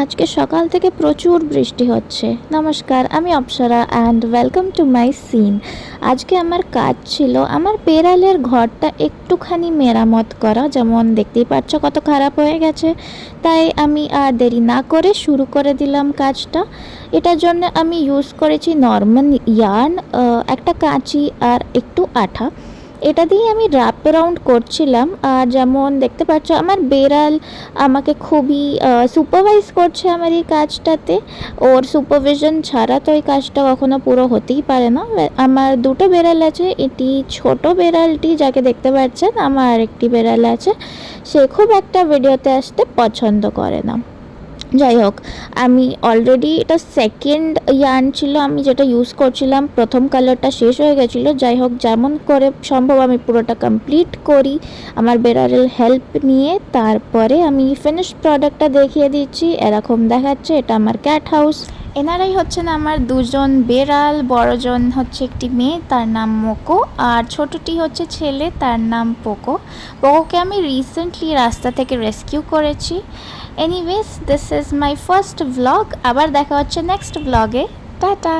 আজকে সকাল থেকে প্রচুর বৃষ্টি হচ্ছে। নমস্কার, আমি Apsara and welcome to my scene. আজকে আমার কাজ ছিল আমার বেড়ালের ঘরটা একটুখানি মেরামত করা, যেমন দেখতেই পাচ্ছ কত খারাপ হয়ে গেছে। তাই আমি আর দেরি না করে শুরু করে দিলাম কাজটা। এটার জন্য আমি ইউজ করেছি নর্মাল ইয়ার্ন, একটা কাঁচি আর একটু আঠা। এটা দিয়ে আমি র্যাপ অ্যারাউন্ড করছিলাম। আর যেমন দেখতে পাচ্ছ আমার বেড়াল আমাকে খুবই সুপারভাইজ করছে আমার এই কাজটাতে। ওর সুপারভিশন ছাড়া তো এই কাজটা কখনো পুরো হতেই পারে না। আমার দুটো বেড়াল আছে, এটি ছোট বেড়ালটি যাকে দেখতে পাচ্ছেন, আমার আরেকটি বেড়াল আছে, সে খুব একটা ভিডিওতে আসতে পছন্দ করে না। যাই হোক, আমি অলরেডি এটা সেকেন্ড ইয়ার্ন ছিল আমি যেটা ইউজ করছিলাম, প্রথম কালারটা শেষ হয়ে গেছিলো। যাই হোক, যেমন করে সম্ভব আমি পুরোটা কমপ্লিট করি আমার বেড়ালের হেল্প নিয়ে। তারপরে আমি ফিনিশ প্রোডাক্টটা দেখিয়ে দিচ্ছি। এরকম দেখাচ্ছে, এটা আমার ক্যাট হাউস। এনারাই হচ্ছেন আমার দুজন বেড়াল। বড়জন হচ্ছে একটি মেয়ে, তার নাম মোকো, আর ছোটটি হচ্ছে ছেলে, তার নাম পোকো। পোকোকে আমি রিসেন্টলি রাস্তা থেকে রেস্কিউ করেছি। Anyways, this is my first vlog. আবার দেখা হচ্ছে নেক্সট ভ্লগে। টাটা।